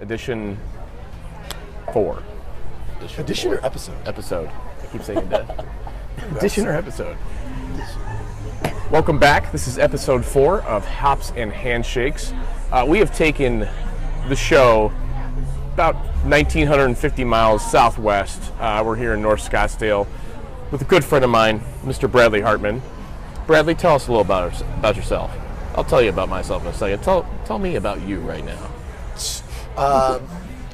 edition 4. Edition or episode? Episode. I keep saying that. Edition or episode? Welcome back. This is episode 4 of Hops and Handshakes. We have taken the show about 1,950 miles southwest. We're here in North Scottsdale with a good friend of mine, Mr. Bradley Hartmann. Bradley, tell us a little about yourself. I'll tell you about myself in a second. Tell me about you right now.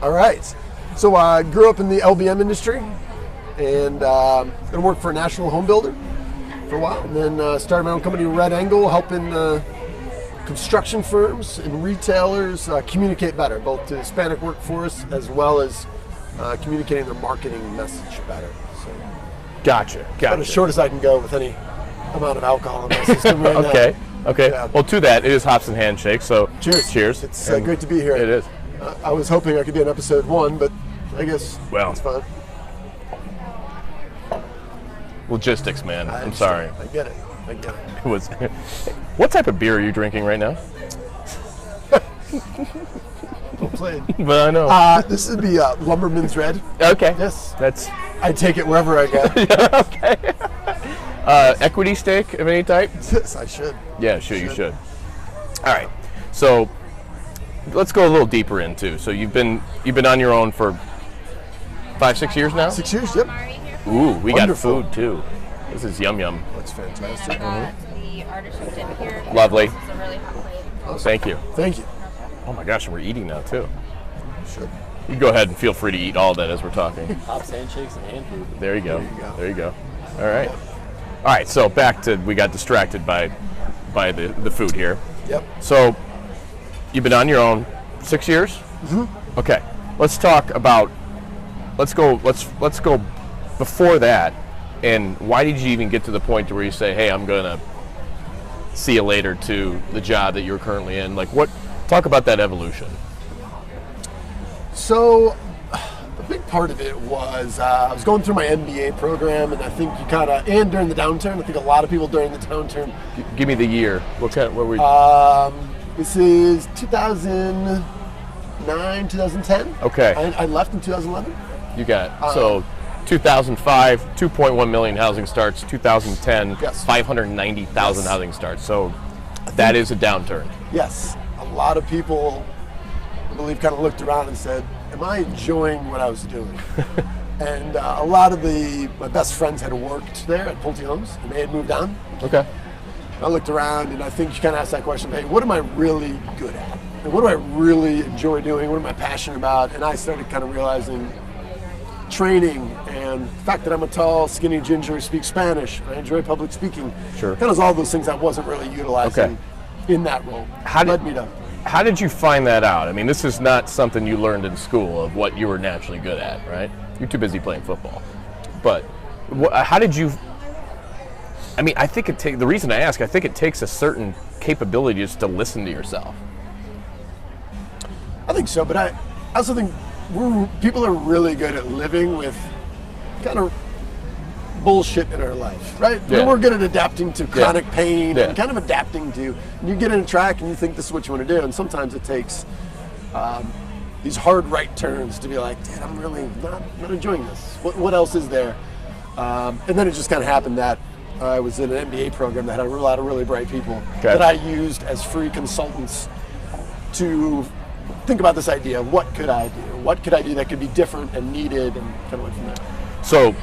All right. So I grew up in the LBM industry and then worked for a national home builder for a while. And then started my own company, Red Angle, helping construction firms and retailers communicate better, both to the Hispanic workforce as well as communicating their marketing message better. So, Gotcha. about as short as I can go with any amount of alcohol in my system right Okay. now. Okay. Yeah. Well, to that, it is Hops and Handshakes. So cheers. It's great to be here. It is. I was hoping I could be in episode 1, but I guess it's fine. Logistics, man. I'm sorry. I get it. It was. What type of beer are you drinking right now? Well played. But I know. This would be Lumberman's Red. Okay. Yes. I take it wherever I go. Okay. Equity stake of any type? Yes, I should. Yeah, sure, you should. All right. So let's go a little deeper into. So you've been on your own for 5-6 years now? 6 years, yep. Ooh, we Wonderful. got food too. This is yum yum. That's fantastic. I got the artisan dip here. Lovely. This is a really hot plate. Awesome. Thank you. Thank you. Oh my gosh, and we're eating now too. Sure. You go ahead and feel free to eat all that as we're talking. Hops, handshakes, and hand food. There you go. All right. All right. So back to we got distracted by the food here. Yep. So you've been on your own 6 years. Mm-hmm. Okay. Let's talk about. Let's go before that. And why did you even get to the point to where you say, "Hey, I'm gonna see you later" to the job that you're currently in? Like, what? Talk about that evolution. So, a big part of it was I was going through my MBA program, and I think and during the downturn, I think a lot of people during the downturn. Give me the year. What were you? This is 2009, 2010. Okay. I left in 2011. You got so 2005, 2.1 million housing starts. 2010, Yes. 590,000 Yes. housing starts. So that is a downturn. Yes, a lot of people, I believe, kind of looked around and said, "Am I enjoying what I was doing?" And a lot of my best friends had worked there at Pulte Homes, and they had moved on. Okay. I looked around, and I think you kind of asked that question, "Hey, what am I really good at? And what do I really enjoy doing? What am I passionate about?" And I started kind of realizing training and the fact that I'm a tall, skinny ginger who speaks Spanish. I enjoy public speaking. Sure. Kind of all those things I wasn't really utilizing in that role. Led me to. How did you find that out? I mean, this is not something you learned in school of what you were naturally good at, right? You're too busy playing football. But how did you? I mean, I think the reason I ask, I think it takes a certain capability just to listen to yourself. I think so, but I also think people are really good at living with kind of bullshit in our life, right? Yeah. We're good at adapting to chronic pain Yeah. and kind of adapting to, you get in a track and you think this is what you want to do, and sometimes it takes these hard right turns to be like, dude, I'm really not enjoying this. What else is there? And then it just kind of happened that I was in an MBA program that had a lot of really bright people that I used as free consultants to think about this idea of what could I do? What could I do that could be different and needed, and kind of went from there. So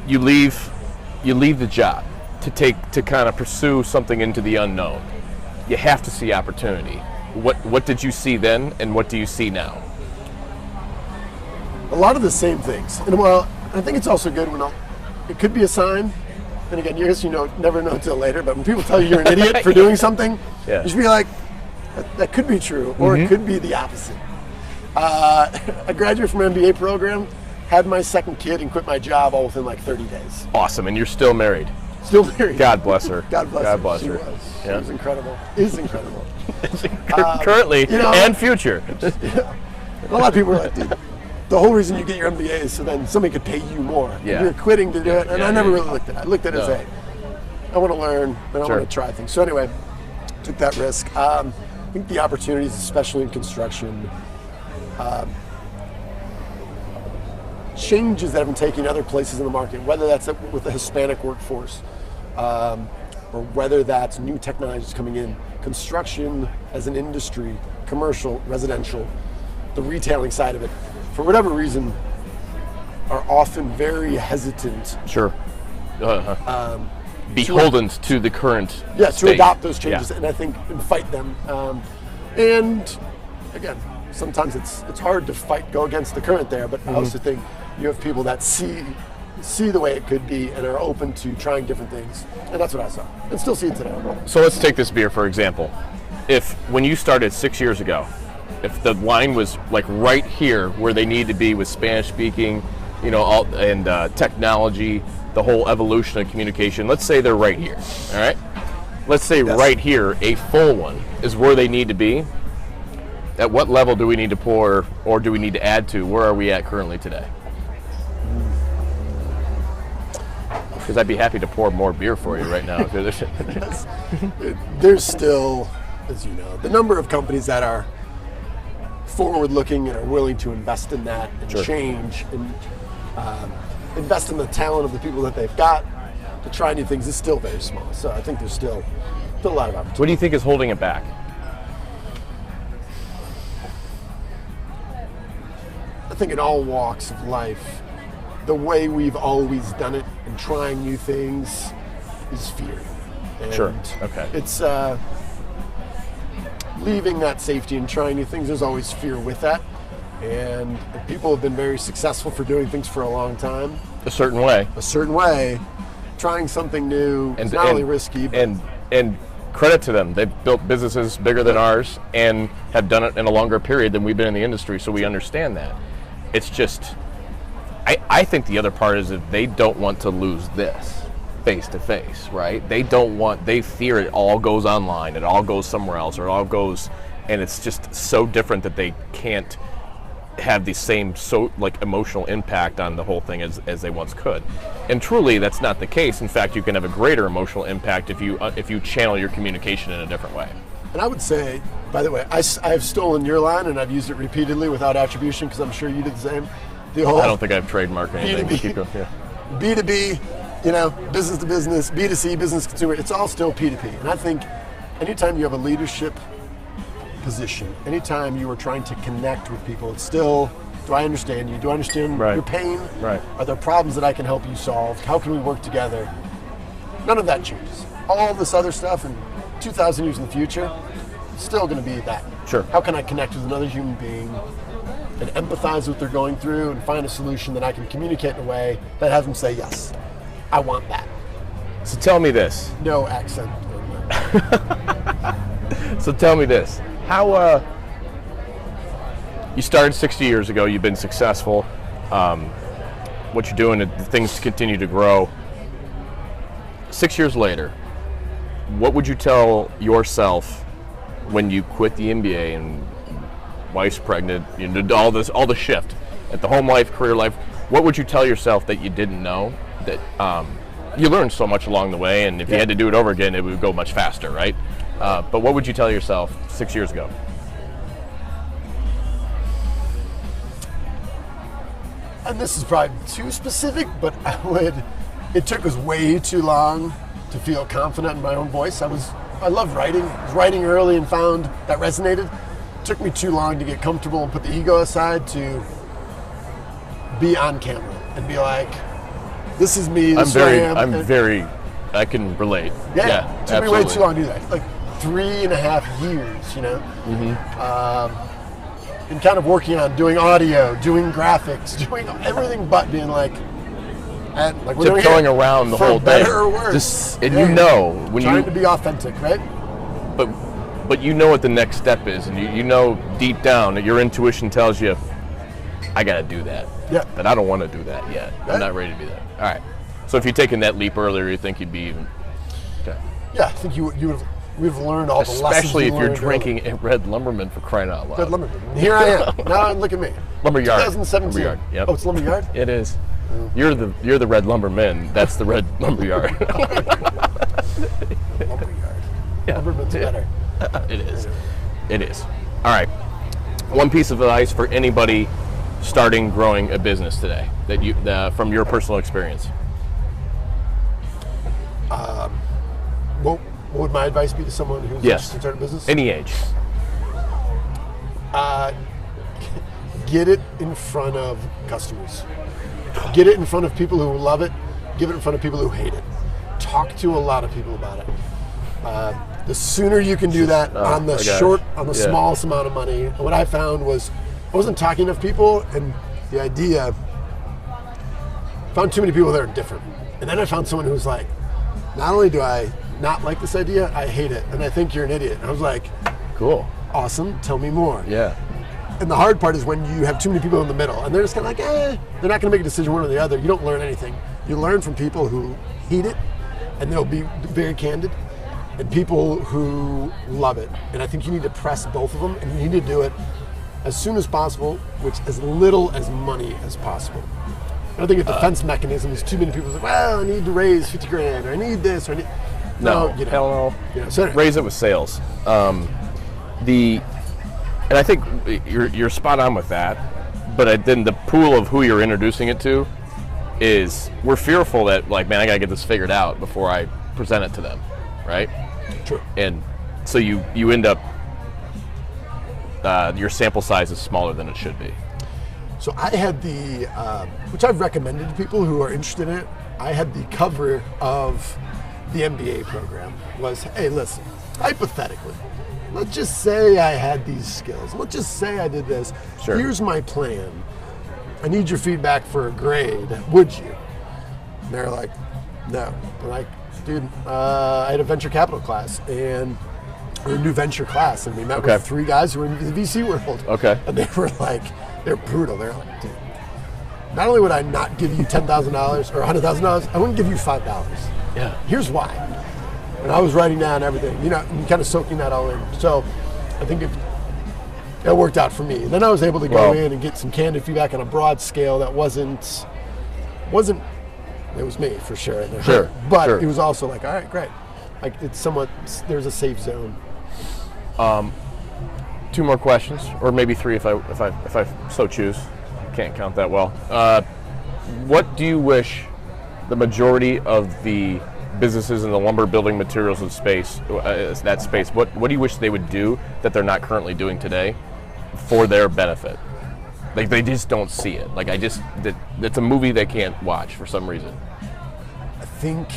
you leave the job to kind of pursue something into the unknown. You have to see opportunity. What did you see then, and what do you see now? A lot of the same things. And well, I think it's also good when it could be a sign. And again, never know until later. But when people tell you you're an idiot for doing something, you should be like, that could be true, or it could be the opposite. I graduated from an MBA program, had my second kid, and quit my job all within like 30 days. Awesome, and you're still married. Still married. God bless her. God bless her. God bless She her. was. She Yeah. was incredible. Is incredible. Currently and future. A lot of people are like, dude, the whole reason you get your MBA is so then somebody could pay you more. Yeah. You're quitting to do it. And Yeah, I never yeah. really looked at it. I looked at it as I want to learn, and I Sure. want to try things. So anyway, took that risk. I think the opportunities, especially in construction, changes that have been taking other places in the market, whether that's with the Hispanic workforce, or whether that's new technologies coming in, construction as an industry, commercial, residential, the retailing side of it, for whatever reason, are often very hesitant. Sure. Beholden to the current to state. adopt those changes, Yeah. and I think and fight them. And again, sometimes it's hard to go against the current there, but I also think you have people that see the way it could be and are open to trying different things, and that's what I saw, and still see it today. So let's take this beer for example. If when you started 6 years ago, if the line was like right here where they need to be with Spanish speaking, and technology, the whole evolution of communication, let's say they're right here, all right? Let's say right here, a full one is where they need to be. At what level do we need to pour, or do we need to add to? Where are we at currently today? Because I'd be happy to pour more beer for you right now. There's still, as you know, the number of companies that are forward-looking and are willing to invest in that and Sure. change and invest in the talent of the people that they've got to try new things is still very small. So I think there's still a lot of opportunity. What do you think is holding it back? I think in all walks of life, the way we've always done it and trying new things is fear. And Sure. Okay. It's leaving that safety and trying new things. There's always fear with that. And people have been very successful for doing things for a long time, A certain way. a certain way. Trying something new is not only risky, but and credit to them. They've built businesses bigger than ours and have done it in a longer period than we've been in the industry, so we understand that. It's just, I think the other part is that they don't want to lose this face to face, right? They fear it all goes online, it all goes somewhere else, or it all goes, and it's just so different that they can't have the same emotional impact on the whole thing as they once could. And truly, that's not the case. In fact, you can have a greater emotional impact if you channel your communication in a different way. And I would say, by the way, I've stolen your line and I've used it repeatedly without attribution because I'm sure you did the same. The whole I don't think I've trademarked anything. B2B. Keep going, yeah. B2B, business to business, B2C, business to consumer, it's all still P2P. And I think anytime you have a leadership position, anytime you are trying to connect with people, it's still, do I understand you? Do I understand Right. your pain? Right. Are there problems that I can help you solve? How can we work together? None of that changes. All this other stuff in 2,000 years in the future, it's still going to be that. Sure. How can I connect with another human being and empathize with what they're going through and find a solution that I can communicate in a way that has them say, yes, I want that. So tell me this. No accent. So tell me this. How you started 60 years ago, you've been successful. What you're doing, things continue to grow. 6 years later, what would you tell yourself when you quit the NBA and wife's pregnant, you did all the shift at the home life, career life? What would you tell yourself that you didn't know? That you learned so much along the way, and if you had to do it over again, it would go much faster, right? But what would you tell yourself 6 years ago? And this is probably too specific, but it took us way too long to feel confident in my own voice. I loved writing. I was writing early and found that resonated. It took me too long to get comfortable and put the ego aside to be on camera and be like, this is me, this is who I am. I can relate. Yeah, it took me way absolutely. too long to do that. Like 3.5 years, and kind of working on doing audio, doing graphics, doing everything but being like, we're doing Tiptoeing it around the for whole thing. better or worse. Just, and when trying to be authentic, right? but you know what the next step is, and you know deep down that your intuition tells you, I got to do that. Yeah. But I don't want to do that yet. Right. I'm not ready to do that. All right. So if you'd taken that leap earlier, you think you'd be even. Okay. Yeah, I think we've learned all the lessons. Especially if we you're learned drinking a Red Lumberman, for crying out loud. Red Lumberman. Here I am. Now look at me. Lumberyard. 2017. Lumberyard. Yep. Oh, it's Lumberyard? It is. You're the Red Lumberman. That's the Red Lumberyard. Lumberyard. Yeah. Lumberman's better. It is. It is. All right. one piece of advice for anybody starting, growing a business today that you, from your personal experience. What would my advice be to someone who's Yes. interested in starting a business? Any age. Get it in front of customers. Get it in front of people who love it. Give it in front of people who hate it. Talk to a lot of people about it. The sooner you can do that on the smallest amount of money. What I found was I wasn't talking to people, and the idea, found too many people that are different. And then I found someone who was like, not only do I not like this idea, I hate it, and I think you're an idiot. And I was like, cool. Awesome, tell me more. Yeah. And the hard part is when you have too many people in the middle, and they're just kind of like, they're not going to make a decision one or the other. You don't learn anything. You learn from people who hate it, and they'll be very candid, and people who love it. And I think you need to press both of them, and you need to do it as soon as possible, with as little as money as possible. I don't think a defense mechanism is too many people say, well, I need to raise 50 grand, or I need this, or I need... No, hell no. You know, so raise it with sales. And I think you're spot on with that, but then the pool of who you're introducing it to is, we're fearful that, like, man, I gotta get this figured out before I present it to them, right? True. And so you end up, your sample size is smaller than it should be. So I had the, which I've recommended to people who are interested in it, I had the cover of the MBA program was, hey, listen, hypothetically, let's just say I had these skills. Let's just say I did this. Sure. Here's my plan. I need your feedback for a grade. Would you? And they're like, no. I'm like, dude, I had a venture capital class, and a new venture class, and we met with 3 guys who were in the VC world. Okay. And they were like, they're brutal. They're like, dude, not only would I not give you $10,000 or $100,000, I wouldn't give you $5. Yeah. Here's why. And I was writing down everything, you know, and kind of soaking that all in. So I think it worked out for me. And then I was able to go in and get some candid feedback on a broad scale that wasn't, it was me for sure. Sure. But it was also like, all right, great. Like, it's somewhat, there's a safe zone. 2 more questions, or maybe 3 if I so choose. Can't count that well. What do you wish the majority of the businesses in the lumber building materials of space, what do you wish they would do that they're not currently doing today for their benefit? Like, they just don't see it. Like, it's a movie they can't watch for some reason. I think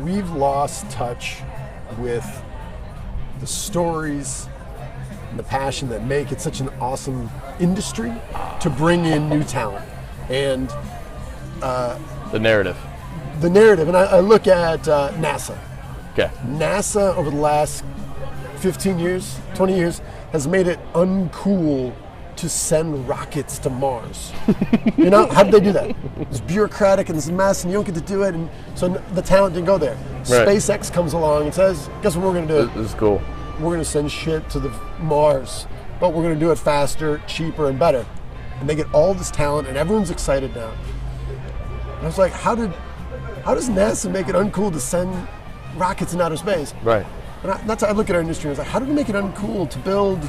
we've lost touch with the stories and the passion that make it such an awesome industry to bring in new talent. And the narrative. And I look at NASA. Okay. NASA over the last 15 years, 20 years, has made it uncool to send rockets to Mars. You know, how did they do that? It's bureaucratic and it's a mess, and you don't get to do it, and so the talent didn't go there. Right. SpaceX comes along and says, guess what we're going to do? This is cool. We're going to send shit to the Mars, but we're going to do it faster, cheaper, and better. And they get all this talent, and everyone's excited now. And I was like, how does NASA make it uncool to send rockets in outer space? Right. And that's how I look at our industry. I was like, how do we make it uncool to build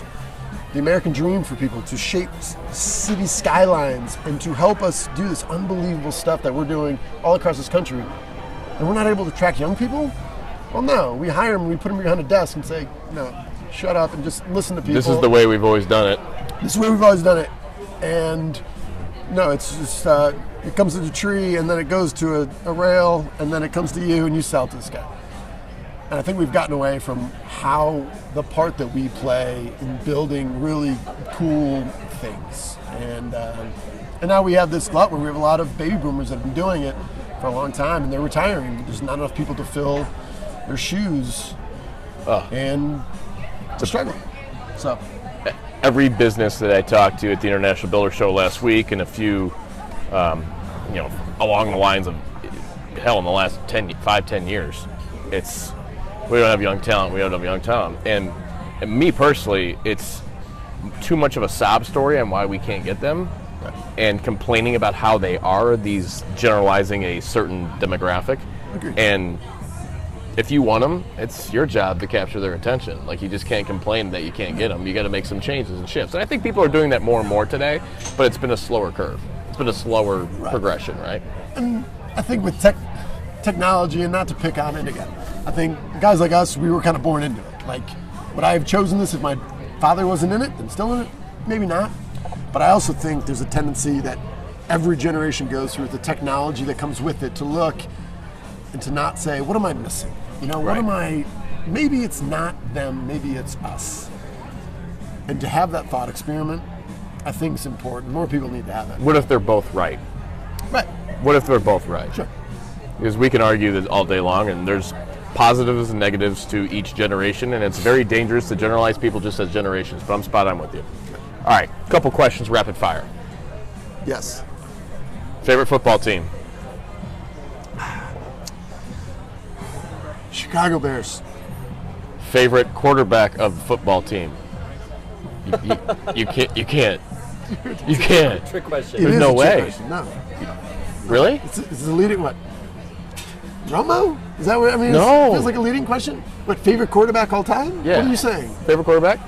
the American dream for people, to shape city skylines, and to help us do this unbelievable stuff that we're doing all across this country? And we're not able to attract young people? Well, no. We hire them, we put them behind a desk and say, no, shut up and just listen to people. This is the way we've always done it. This is the way we've always done it. And no, it's just, it comes to the tree, and then it goes to a rail, and then it comes to you, and you sell it to this guy. And I think we've gotten away from how the part that we play in building really cool things. And now we have this glut where we have a lot of baby boomers that have been doing it for a long time, and they're retiring. There's not enough people to fill their shoes, and it's struggling. So every business that I talked to at the International Builder Show last week, and a few, along the lines of, hell, in the last 5-10 years, it's, we don't have young talent. And me personally, it's too much of a sob story on why we can't get them, and complaining about how they are, these generalizing a certain demographic. Agreed. And if you want them, it's your job to capture their attention. Like, you just can't complain that you can't get them. You got to make some changes and shifts. And I think people are doing that more and more today, but it's been a slower curve. It's been a slower progression, right? And I think with technology, and not to pick on it again, I think guys like us, we were kind of born into it. Like, would I have chosen this if my father wasn't in it and still in it? Maybe not. But I also think there's a tendency that every generation goes through, the technology that comes with it, to look and to not say, what am I missing? You know, what am I, maybe it's not them, maybe it's us. And to have that thought experiment, I think is important. More people need to have it. What if they're both right? Right. What if they're both right? Sure. Because we can argue that all day long, and there's positives and negatives to each generation, and it's very dangerous to generalize people just as generations, but I'm spot on with you. All right, couple questions, rapid fire. Yes. Favorite football team? Chicago Bears. Favorite quarterback of the football team? You can't. Trick question. There's It is no a trick way. question. No. Really? It's a leading what? Romo? Is that what I mean? No. It feels like a leading question. What, favorite quarterback all time? Yeah. What are you saying? Favorite quarterback?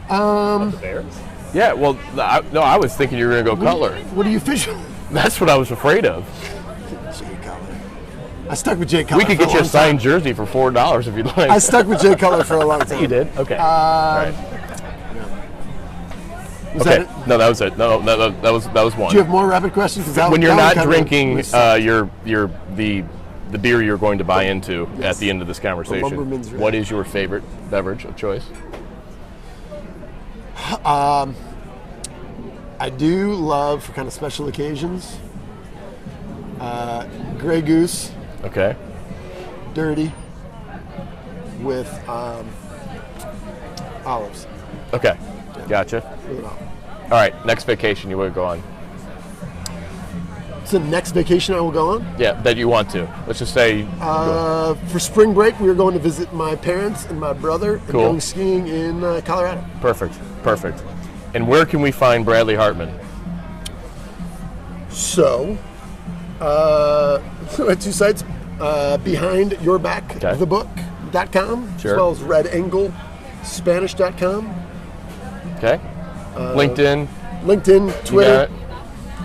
The Bears? Yeah, well, I was thinking you were going to go Cutler. What are you official? That's what I was afraid of. Jay Cutler. I stuck with Jay Cutler. We could get you a signed jersey for $4 if you'd like. I stuck with Jay Cutler for a long time. You did? Okay. All right. Was Okay. that it? No, that was it. No, that was one. Do you have more rapid questions? 'Cause that When one- you're that not one kinda drinking was- the beer you're going to buy into at the end of this conversation, Lumberman's Red. what is your favorite beverage of choice? I do love, for kind of special occasions, Grey Goose, Okay. dirty, with olives. Okay. Gotcha. With an olive. All right. Next vacation you would go on? It's the next vacation I will go on. Yeah, that you want to. Let's just say. For spring break, we are going to visit my parents and my brother and Cool. going skiing in Colorado. Perfect. And where can we find Bradley Hartmann? So, at two sites, behindyourbackthebook.com, Sure. as well as redanglespanish.com, Okay. LinkedIn. LinkedIn, You got Twitter. it?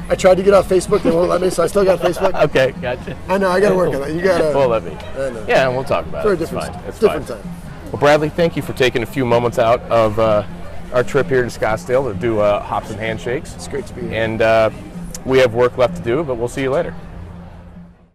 I tried to get off Facebook, they won't let me, so I still got Facebook. Okay. Gotcha. I know, I got to work on that. You got to. Well, let me. I know. Yeah, and we'll talk about For a it. It's different, fine. It's different fine. time. Well, Bradley, thank you for taking a few moments out of our trip here to Scottsdale to do hops and handshakes. It's great to be here. And we have work left to do, but we'll see you later.